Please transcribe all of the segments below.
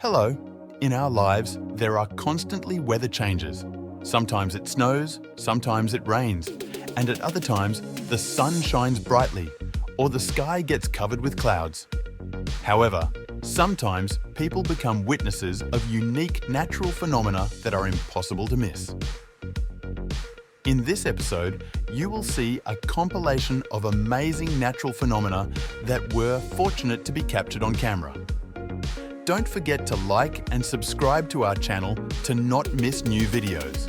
Hello. In our lives, there are constantly weather changes. Sometimes it snows, sometimes it rains, and at other times, the sun shines brightly, or the sky gets covered with clouds. However, sometimes people become witnesses of unique natural phenomena that are impossible to miss. In this episode, you will see a compilation of amazing natural phenomena that were fortunate to be captured on camera. Don't forget to like and subscribe to our channel to not miss new videos.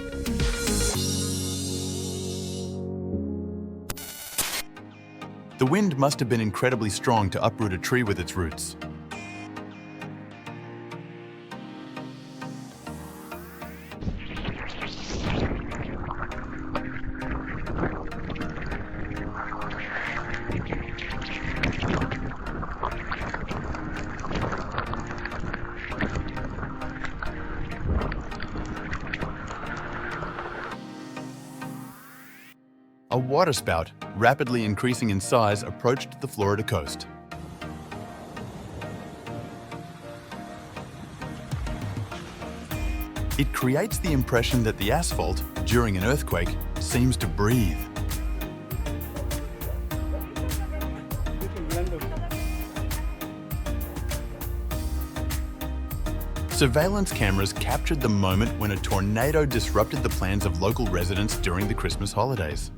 The wind must have been incredibly strong to uproot a tree with its roots. A waterspout, rapidly increasing in size, approached the Florida coast. It creates the impression that the asphalt, during an earthquake, seems to breathe. Surveillance cameras captured the moment when a tornado disrupted the plans of local residents during the Christmas holidays.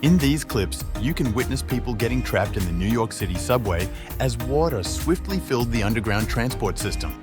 In these clips, you can witness people getting trapped in the New York City subway as water swiftly filled the underground transport system.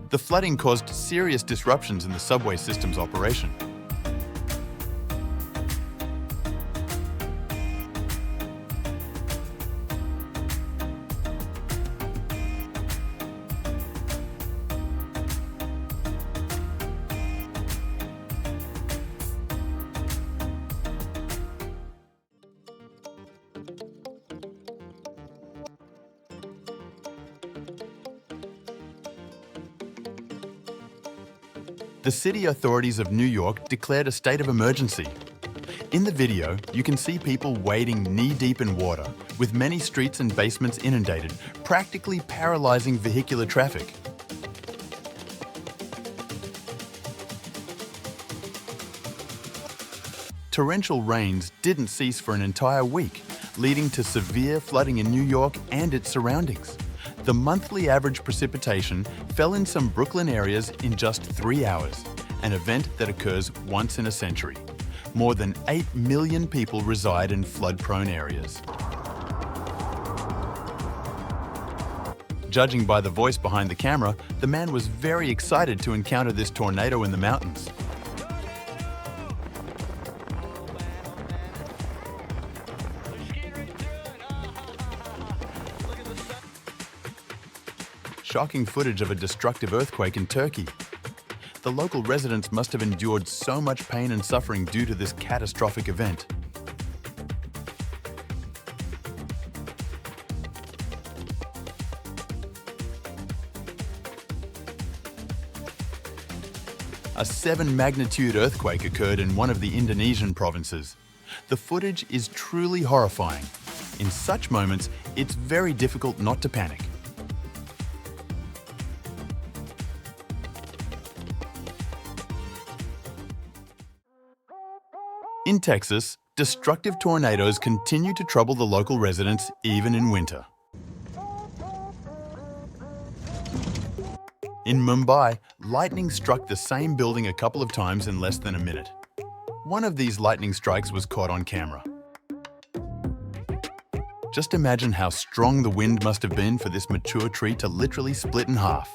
The flooding caused serious disruptions in the subway system's operation. The city authorities of New York declared a state of emergency. In the video, you can see people wading knee-deep in water, with many streets and basements inundated, practically paralyzing vehicular traffic. Torrential rains didn't cease for an entire week, leading to severe flooding in New York and its surroundings. The monthly average precipitation fell in some Brooklyn areas in just 3 hours, an event that occurs once in a century. More than 8 million people reside in flood-prone areas. Judging by the voice behind the camera, the man was very excited to encounter this tornado in the mountains. Shocking footage of a destructive earthquake in Turkey. The local residents must have endured so much pain and suffering due to this catastrophic event. A 7-magnitude earthquake occurred in one of the Indonesian provinces. The footage is truly horrifying. In such moments, it's very difficult not to panic. In Texas, destructive tornadoes continue to trouble the local residents even in winter. In Mumbai, lightning struck the same building a couple of times in less than a minute. One of these lightning strikes was caught on camera. Just imagine how strong the wind must have been for this mature tree to literally split in half.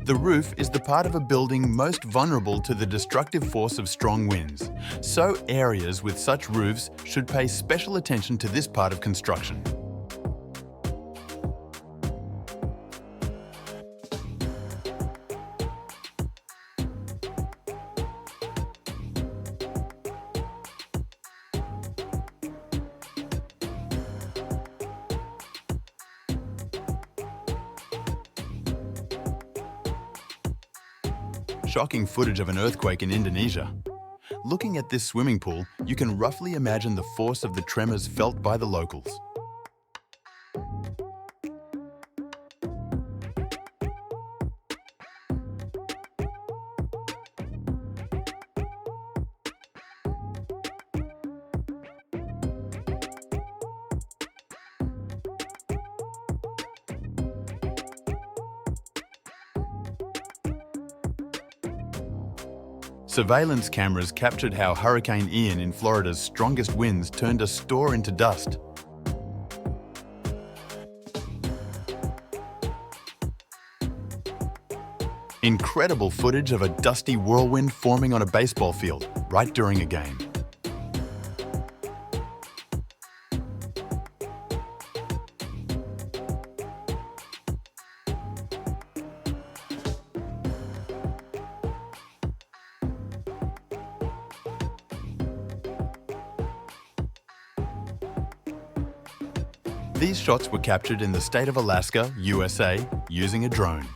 The roof is the part of a building most vulnerable to the destructive force of strong winds, so areas with such roofs should pay special attention to this part of construction. Shocking footage of an earthquake in Indonesia. Looking at this swimming pool, you can roughly imagine the force of the tremors felt by the locals. Surveillance cameras captured how Hurricane Ian in Florida's strongest winds turned a store into dust. Incredible footage of a dusty whirlwind forming on a baseball field right during a game. These shots were captured in the state of Alaska, USA, using a drone.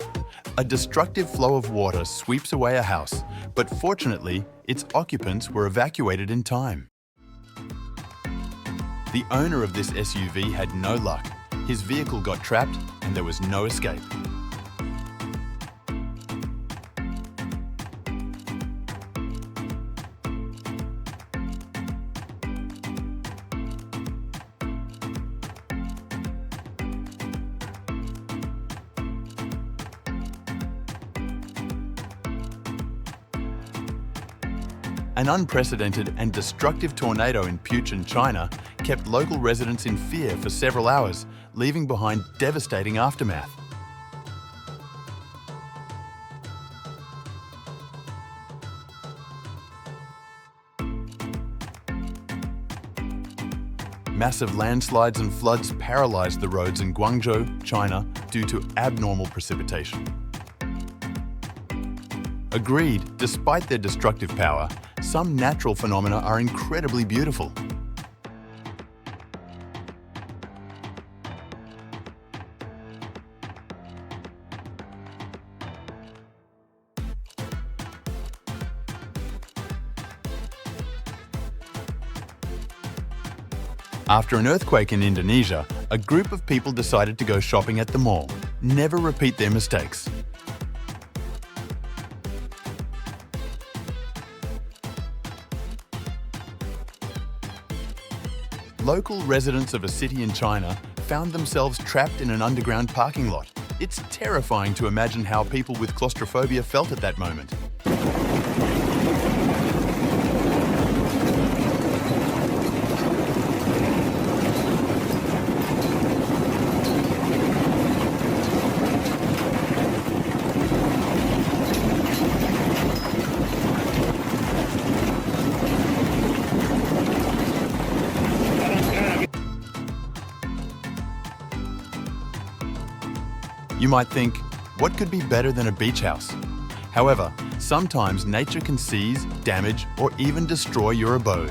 A destructive flow of water sweeps away a house, but fortunately, its occupants were evacuated in time. The owner of this SUV had no luck. His vehicle got trapped and there was no escape. An unprecedented and destructive tornado in Puchen, China, kept local residents in fear for several hours, leaving behind devastating aftermath. Massive landslides and floods paralysed the roads in Guangzhou, China, due to abnormal precipitation. Agreed, despite their destructive power, some natural phenomena are incredibly beautiful. After an earthquake in Indonesia, a group of people decided to go shopping at the mall. Never repeat their mistakes. Local residents of a city in China found themselves trapped in an underground parking lot. It's terrifying to imagine how people with claustrophobia felt at that moment. You might think, what could be better than a beach house? However, sometimes nature can seize, damage, or even destroy your abode.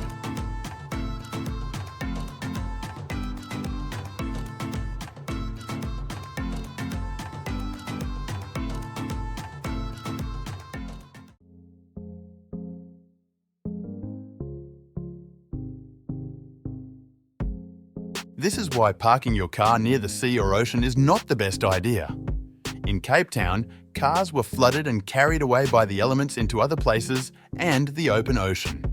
This is why parking your car near the sea or ocean is not the best idea. In Cape Town, cars were flooded and carried away by the elements into other places and the open ocean.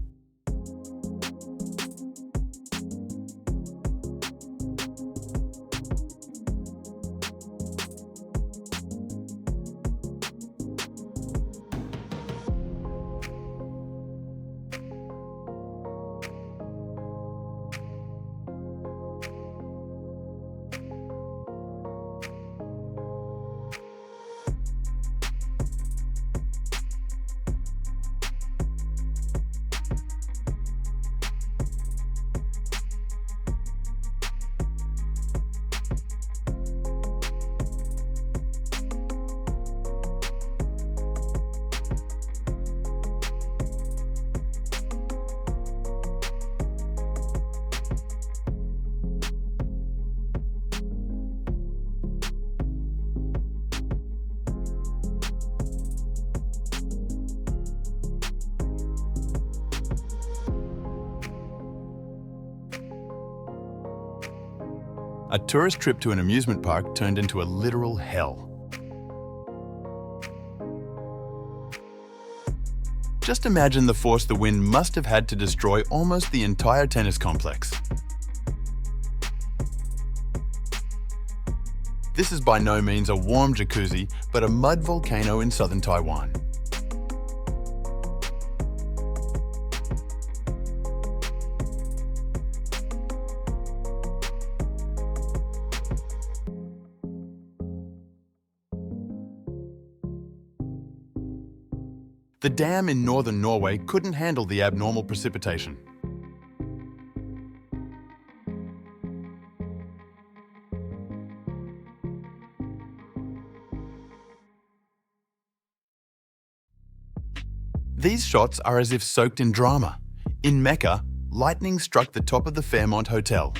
A tourist trip to an amusement park turned into a literal hell. Just imagine the force the wind must have had to destroy almost the entire tennis complex. This is by no means a warm jacuzzi, but a mud volcano in southern Taiwan. The dam in northern Norway couldn't handle the abnormal precipitation. These shots are as if soaked in drama. In Mecca, lightning struck the top of the Fairmont Hotel.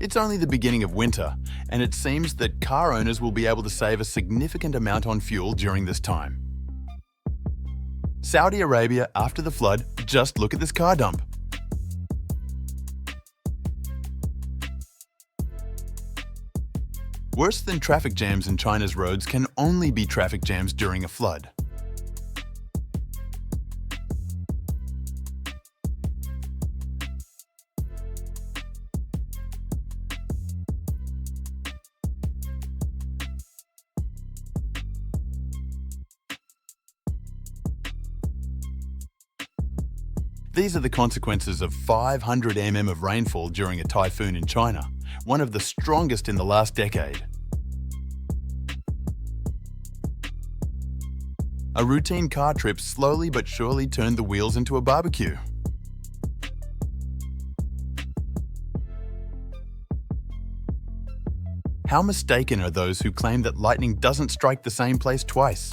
It's only the beginning of winter, and it seems that car owners will be able to save a significant amount on fuel during this time. Saudi Arabia after the flood, just look at this car dump. Worse than traffic jams in China's roads can only be traffic jams during a flood. These are the consequences of 500 mm of rainfall during a typhoon in China, one of the strongest in the last decade. A routine car trip slowly but surely turned the wheels into a barbecue. How mistaken are those who claim that lightning doesn't strike the same place twice?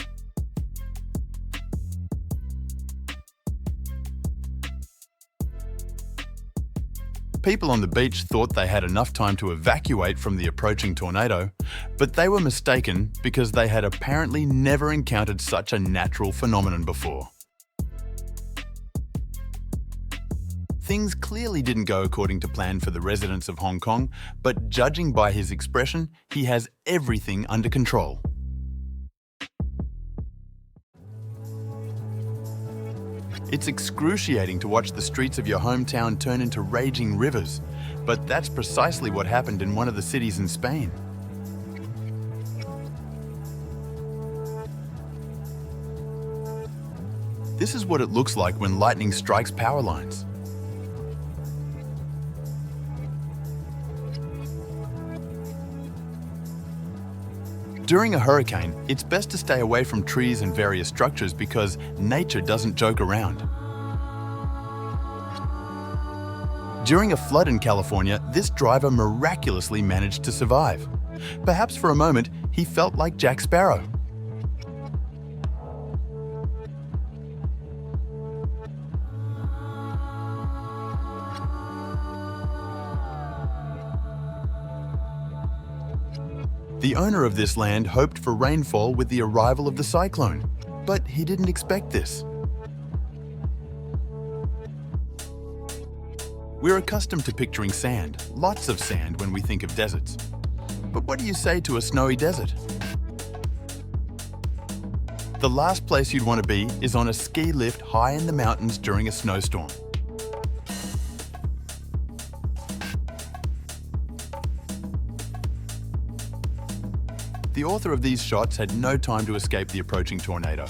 People on the beach thought they had enough time to evacuate from the approaching tornado, but they were mistaken because they had apparently never encountered such a natural phenomenon before. Things clearly didn't go according to plan for the residents of Hong Kong, but judging by his expression, he has everything under control. It's excruciating to watch the streets of your hometown turn into raging rivers, but that's precisely what happened in one of the cities in Spain. This is what it looks like when lightning strikes power lines. During a hurricane, it's best to stay away from trees and various structures because nature doesn't joke around. During a flood in California, this driver miraculously managed to survive. Perhaps for a moment, he felt like Jack Sparrow. The owner of this land hoped for rainfall with the arrival of the cyclone, but he didn't expect this. We're accustomed to picturing sand, lots of sand when we think of deserts. But what do you say to a snowy desert? The last place you'd want to be is on a ski lift high in the mountains during a snowstorm. The author of these shots had no time to escape the approaching tornado.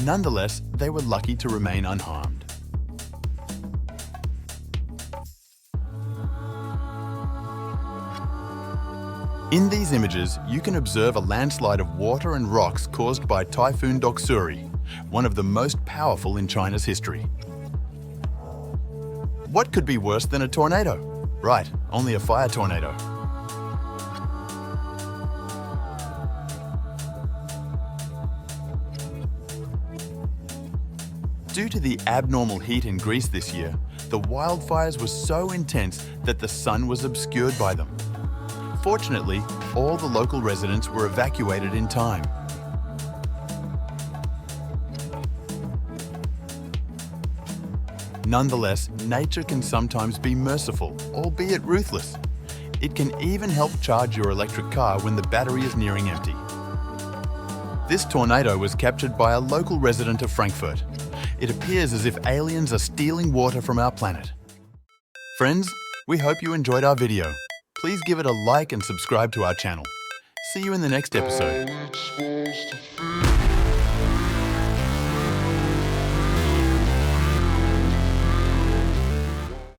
Nonetheless, they were lucky to remain unharmed. In these images, you can observe a landslide of water and rocks caused by Typhoon Doksuri, one of the most powerful in China's history. What could be worse than a tornado? Right, only a fire tornado. Due to the abnormal heat in Greece this year, the wildfires were so intense that the sun was obscured by them. Fortunately, all the local residents were evacuated in time. Nonetheless, nature can sometimes be merciful, albeit ruthless. It can even help charge your electric car when the battery is nearing empty. This tornado was captured by a local resident of Frankfurt. It appears as if aliens are stealing water from our planet. Friends, we hope you enjoyed our video. Please give it a like and subscribe to our channel. See you in the next episode.